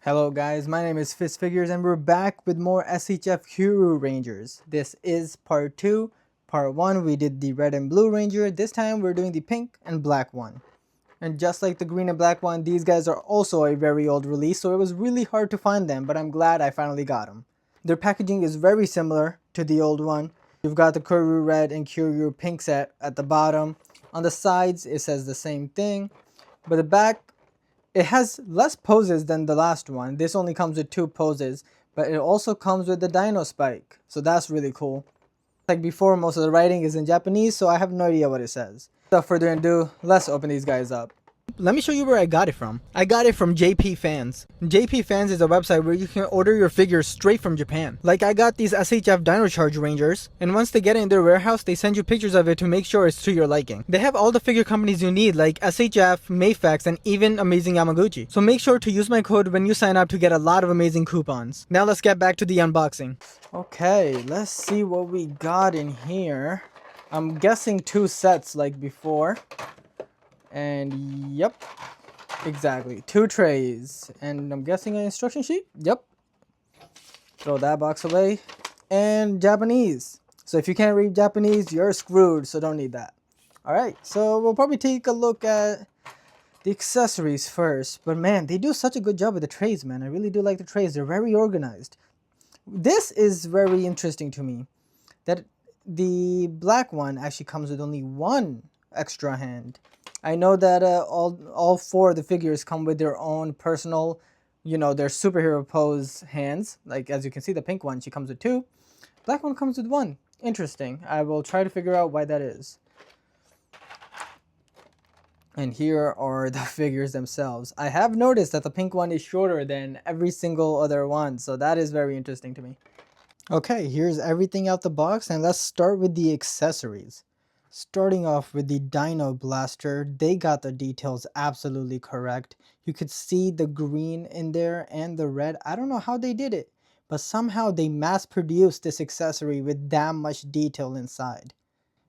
Hello guys, my name is Figures and we're back with more S.H.F. Rangers. This is part 2. Part 1 we did the red and blue ranger. This time we're doing the pink and black one. And just like the green and black one, these guys are also a very old release, so it was really hard to find them, but I'm glad I finally got them. Their packaging is very similar to the old one. You've got the Kuryu red and Kuryu pink set at the bottom. On the sides it says the same thing, but the back, it has less poses than the last one. This only comes with 2 poses, but it also comes with the dino spike. So that's really cool. Like before, most of the writing is in Japanese, so I have no idea what it says. Without further ado, let's open these guys up. Let me show you where I got it from. I got it from JP Fans. JP Fans is a website where you can order your figures straight from Japan. Like I got these S.H.F. Dino Charge Rangers, and once they get it in their warehouse, they send you pictures of it to make sure it's to your liking. They have all the figure companies you need like S.H.F., Mayfax, and even Amazing Yamaguchi. So make sure to use my code when you sign up to get a lot of amazing coupons. Now let's get back to the unboxing. Okay, let's see what we got in here. I'm guessing 2 sets like before. And yep, exactly, 2 trays, and I'm guessing an instruction sheet. Yep, throw that box away. And Japanese, so if you can't read Japanese, you're screwed, so don't need that. All right, so we'll probably take a look at the accessories first, but man, they do such a good job with the trays, man. I really do like the trays. They're very organized. This is very interesting to me, that the black one actually comes with only 1 extra hand. I know that all 4 of the figures come with their own personal, their superhero pose hands. Like as you can see, the pink one, she comes with 2. Black one comes with 1. Interesting. I will try to figure out why that is. And here are the figures themselves. I have noticed that the pink one is shorter than every single other one, so that is very interesting to me. Okay, here's everything out the box, and let's start with the accessories. Starting off with the Dino Blaster, they got the details absolutely correct. You could see the green in there and the red. I don't know how they did it, but somehow they mass produced this accessory with damn much detail inside.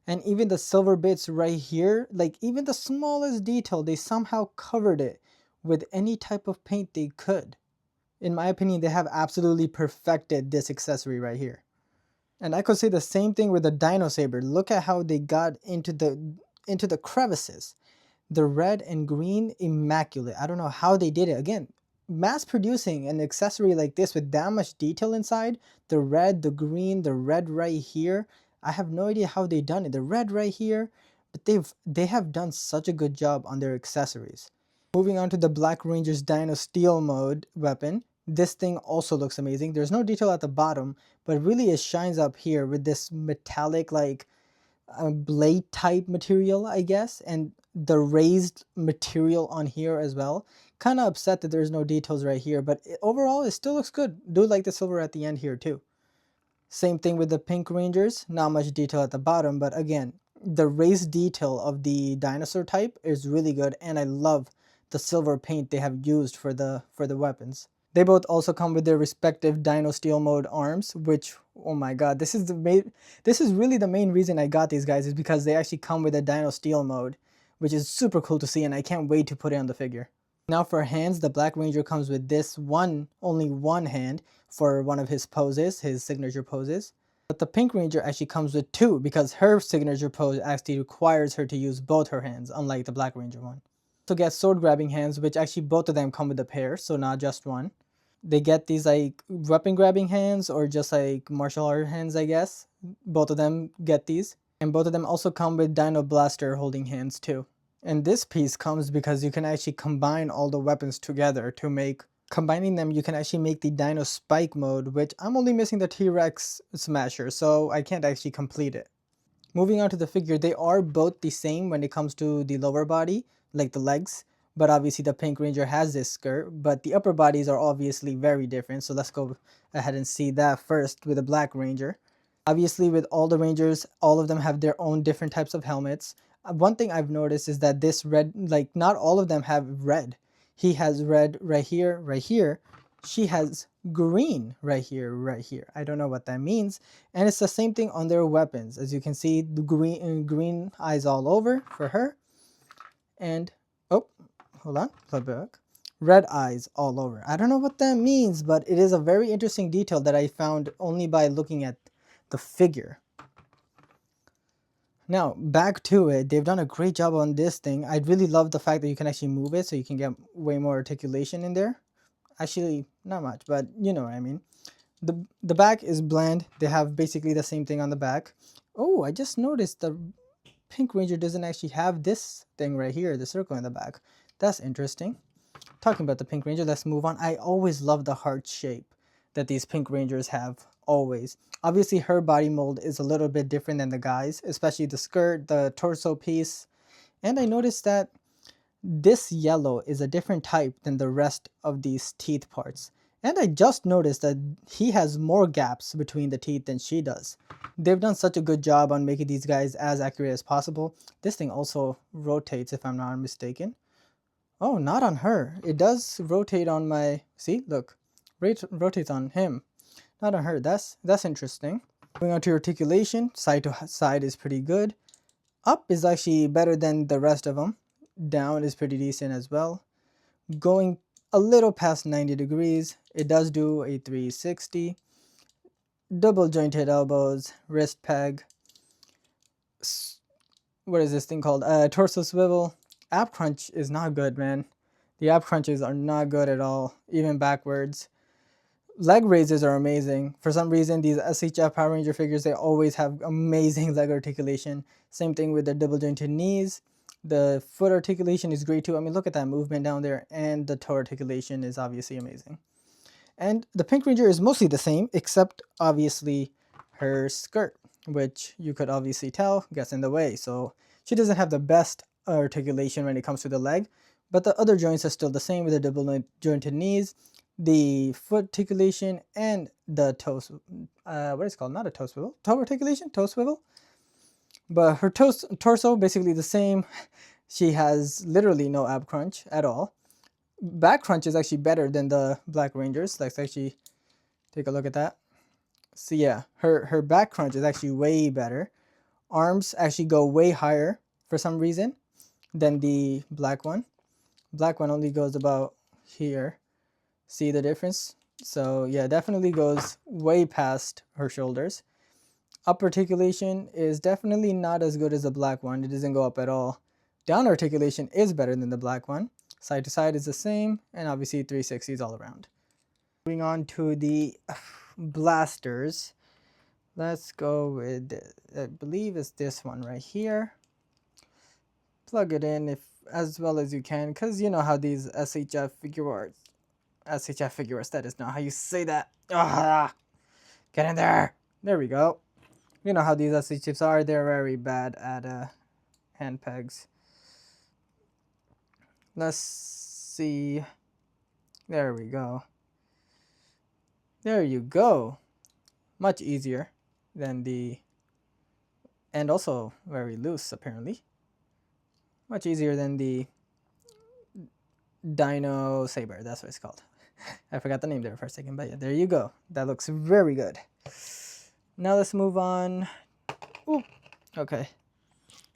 And even the silver bits right here, like even the smallest detail, they somehow covered it with any type of paint they could. In my opinion, they have absolutely perfected this accessory right here. And I could say the same thing with the Dino Saber. Look at how they got into the crevices. The red and green, immaculate. I don't know how they did it. Again, mass producing an accessory like this with that much detail inside. The red, the green, the red right here. I have no idea how they done it. The red right here, but they have done such a good job on their accessories. Moving on to the Black Ranger's Dino Steel mode weapon. This thing also looks amazing. There's no detail at the bottom, but really it shines up here with this metallic like blade type material, I guess, and the raised material on here as well. Kind of upset that there's no details right here, but overall it still looks good. Do like the silver at the end here too. Same thing with the Pink Rangers. Not much detail at the bottom, but again, the raised detail of the dinosaur type is really good, and I love the silver paint they have used for the weapons. They both also come with their respective Dino Steel mode arms, which, oh my god, this is really the main reason I got these guys, is because they actually come with a Dino Steel mode, which is super cool to see, and I can't wait to put it on the figure. Now for hands, the Black Ranger comes with this only one hand for one of his poses, his signature poses. But the Pink Ranger actually comes with 2 because her signature pose actually requires her to use both her hands, unlike the Black Ranger one. So get sword grabbing hands, which actually both of them come with a pair, so not just one. They get these like weapon grabbing hands or just like martial art hands, I guess. Both of them get these. And both of them also come with Dino Blaster holding hands too. And this piece comes because you can actually combine all the weapons together to make... Combining them, you can actually make the Dino Spike mode, which I'm only missing the T-Rex Smasher, so I can't actually complete it. Moving on to the figure, they are both the same when it comes to the lower body, like the legs. But obviously the Pink Ranger has this skirt, but the upper bodies are obviously very different. So let's go ahead and see that first with the Black Ranger. Obviously with all the Rangers, all of them have their own different types of helmets. One thing I've noticed is that this red, like not all of them have red. He has red right here, right here. She has green right here, right here. I don't know what that means. And it's the same thing on their weapons. As you can see, the green eyes all over for her. And, oh, hold on, flip back. red eyes all over. I don't know what that means, but it is a very interesting detail that I found only by looking at the figure. Now, back to it, they've done a great job on this thing. I really love the fact that you can actually move it so you can get way more articulation in there. Actually, not much, but you know what I mean. The back is bland. They have basically the same thing on the back. Oh, I just noticed the Pink Ranger doesn't actually have this thing right here, the circle in the back. That's interesting. Talking about the Pink Ranger, let's move on. I always love the heart shape that these Pink Rangers have, always. Obviously, her body mold is a little bit different than the guys, especially the skirt, the torso piece. And I noticed that this yellow is a different type than the rest of these teeth parts. And I just noticed that he has more gaps between the teeth than she does. They've done such a good job on making these guys as accurate as possible. This thing also rotates, if I'm not mistaken. Oh, not on her. It does rotate on my... See, look. Rotates on him. Not on her. That's interesting. Going on to articulation. Side to side is pretty good. Up is actually better than the rest of them. Down is pretty decent as well. Going a little past 90 degrees, it does do a 360. Double jointed elbows, wrist peg. What is this thing called? Torso swivel. Ab crunch is not good, man. The ab crunches are not good at all, even backwards. Leg raises are amazing. For some reason, these SHF Power Ranger figures, they always have amazing leg articulation. Same thing with the double jointed knees. The foot articulation is great too. I mean, look at that movement down there. And the toe articulation is obviously amazing. And the Pink Ranger is mostly the same, except obviously her skirt, which you could obviously tell gets in the way. So she doesn't have the best articulation when it comes to the leg, but the other joints are still the same with the double jointed knees, the foot articulation, and the toe, what is it called? Not a toe swivel, toe articulation, toe swivel. But her torso basically the same. She has literally no ab crunch at all. Back crunch is actually better than the Black Rangers. Let's actually take a look at that. So yeah, her back crunch is actually way better. Arms actually go way higher for some reason than the black one. Black one only goes about here. See the difference? So yeah, definitely goes way past her shoulders. Up articulation is definitely not as good as the black one. It doesn't go up at all. Down articulation is better than the black one. Side to side is the same, and obviously 360s all around. Moving on to the blasters. Let's go with, I believe it's this one right here. Plug it in as well as you can, because you know how these S.H.Figuarts, that is not how you say that. Get in there. There we go. You know how these SHFs are. They're very bad at hand pegs. Let's see. There we go. There you go. Much easier than the... And also very loose, apparently. Much easier than the Dino Saber. That's what it's called. I forgot the name there for a second, but yeah, there you go. That looks very good. Now let's move on. Ooh, okay.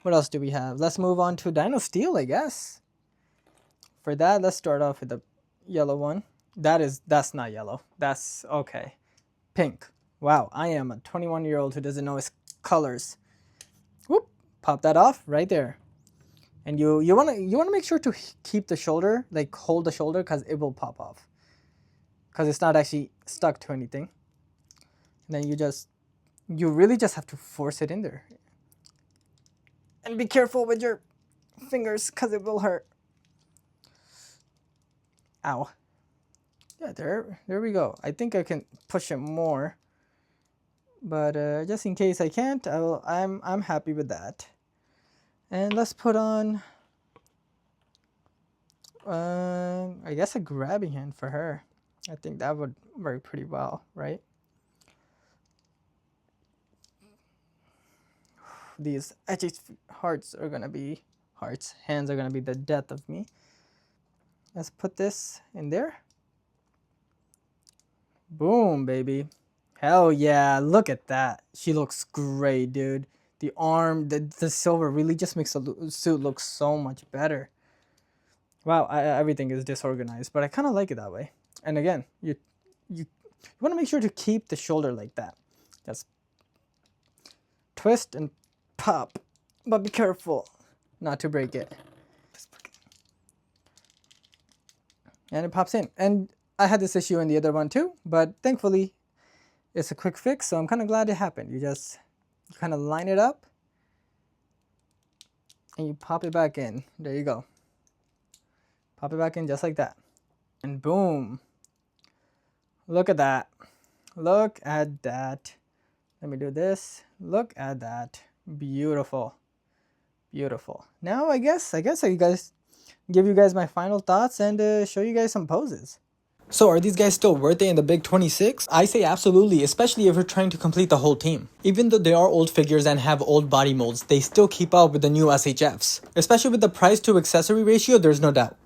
What else do we have? Let's move on to Dino Steel, I guess. For that, let's start off with the yellow one. That's not yellow. That's okay. Pink. Wow, I am a 21-year-old who doesn't know his colors. Whoop, pop that off right there. And you wanna make sure to keep the shoulder, like hold the shoulder, because it will pop off. Because it's not actually stuck to anything. And then you really just have to force it in there. And be careful with your fingers, because it will hurt. Ow. Yeah, there we go. I think I can push it more. But just in case I can't, I'm happy with that. And let's put on I guess a grabbing hand for her. I think that would work pretty well, right? These hearts are gonna be hands are gonna be the death of me. Let's put this in there. Boom, baby. Hell yeah, look at that. She looks great, dude. The arm, the silver really just makes the suit look so much better. Wow, everything is disorganized, but I kind of like it that way. And again, you want to make sure to keep the shoulder like that. Just twist and pop, but be careful not to break it. And it pops in. And I had this issue in the other one too, but thankfully it's a quick fix, so I'm kind of glad it happened. You kind of line it up and you pop it back in. There you go. Pop it back in just like that. And boom. Look at that. Look at that. Let me do this. Look at that. Beautiful. Beautiful. Now I guess I give you guys my final thoughts and show you guys some poses. So are these guys still worth it in the big 26? I say absolutely, especially if you're trying to complete the whole team. Even though they are old figures and have old body molds, they still keep up with the new SHFs. Especially with the price to accessory ratio, there's no doubt.